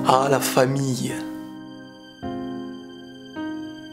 Ah, la famille.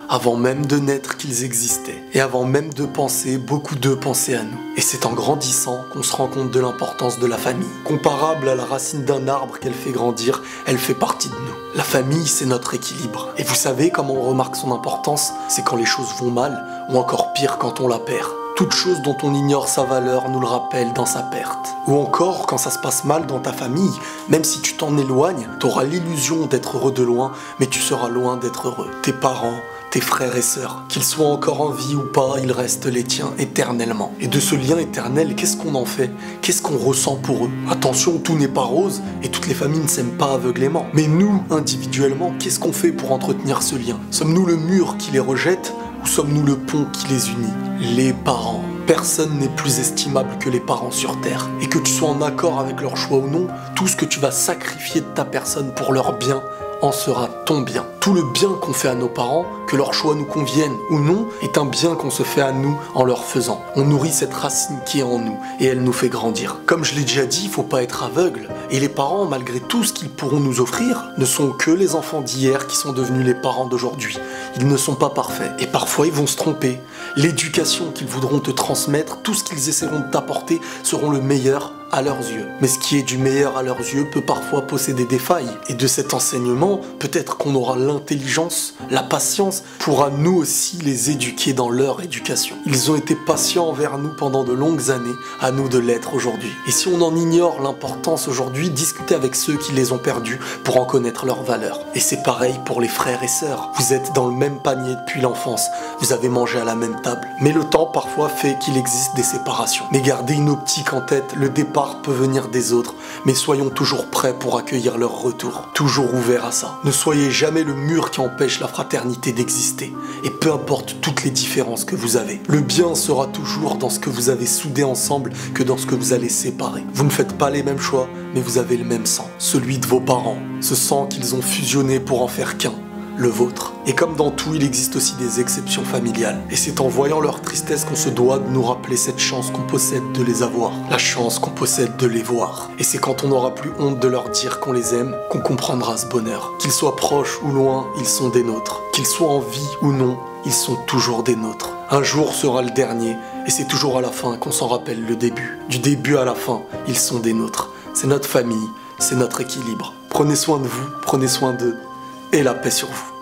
Avant même de naître qu'ils existaient, et avant même de penser, beaucoup d'eux pensaient à nous. Et c'est en grandissant qu'on se rend compte de l'importance de la famille. Comparable à la racine d'un arbre qu'elle fait grandir, elle fait partie de nous. La famille, c'est notre équilibre. Et vous savez comment on remarque son importance? C'est quand les choses vont mal, ou encore pire quand on la perd. Toute chose dont on ignore sa valeur nous le rappelle dans sa perte. Ou encore, quand ça se passe mal dans ta famille, même si tu t'en éloignes, t'auras l'illusion d'être heureux de loin, mais tu seras loin d'être heureux. Tes parents, tes frères et sœurs, qu'ils soient encore en vie ou pas, ils restent les tiens éternellement. Et de ce lien éternel, qu'est-ce qu'on en fait? Qu'est-ce qu'on ressent pour eux? Attention, tout n'est pas rose, et toutes les familles ne s'aiment pas aveuglément. Mais nous, individuellement, qu'est-ce qu'on fait pour entretenir ce lien? Sommes-nous le mur qui les rejette, ou sommes-nous le pont qui les unit? Les parents. Personne n'est plus estimable que les parents sur Terre. Et que tu sois en accord avec leur choix ou non, tout ce que tu vas sacrifier de ta personne pour leur bien en sera ton bien. Tout le bien qu'on fait à nos parents, que leur choix nous convienne ou non, est un bien qu'on se fait à nous en leur faisant. On nourrit cette racine qui est en nous et elle nous fait grandir. Comme je l'ai déjà dit, il faut pas être aveugle. Et les parents, malgré tout ce qu'ils pourront nous offrir, ne sont que les enfants d'hier qui sont devenus les parents d'aujourd'hui. Ils ne sont pas parfaits et parfois ils vont se tromper. L'éducation qu'ils voudront te transmettre, tout ce qu'ils essaieront de t'apporter seront le meilleur à leurs yeux. Mais ce qui est du meilleur à leurs yeux peut parfois posséder des failles. Et de cet enseignement, peut-être qu'on aura l'intelligence, la patience, pour à nous aussi les éduquer dans leur éducation. Ils ont été patients envers nous pendant de longues années, à nous de l'être aujourd'hui. Et si on en ignore l'importance aujourd'hui, discutez avec ceux qui les ont perdus pour en connaître leur valeur. Et c'est pareil pour les frères et sœurs. Vous êtes dans le même panier depuis l'enfance, vous avez mangé à la même table. Mais le temps parfois fait qu'il existe des séparations. Mais gardez une optique en tête, le départ peut venir des autres, mais soyons toujours prêts pour accueillir leur retour, toujours ouverts à ça. Ne soyez jamais le mur qui empêche la fraternité d'exister, et peu importe toutes les différences que vous avez. Le bien sera toujours dans ce que vous avez soudé ensemble que dans ce que vous allez séparer. Vous ne faites pas les mêmes choix, mais vous avez le même sang, celui de vos parents, ce sang qu'ils ont fusionné pour en faire qu'un. Le vôtre. Et comme dans tout, il existe aussi des exceptions familiales. Et c'est en voyant leur tristesse qu'on se doit de nous rappeler cette chance qu'on possède de les avoir. La chance qu'on possède de les voir. Et c'est quand on n'aura plus honte de leur dire qu'on les aime, qu'on comprendra ce bonheur. Qu'ils soient proches ou loin, ils sont des nôtres. Qu'ils soient en vie ou non, ils sont toujours des nôtres. Un jour sera le dernier, et c'est toujours à la fin qu'on s'en rappelle le début. Du début à la fin, ils sont des nôtres. C'est notre famille, c'est notre équilibre. Prenez soin de vous, prenez soin d'eux, et la paix sur vous.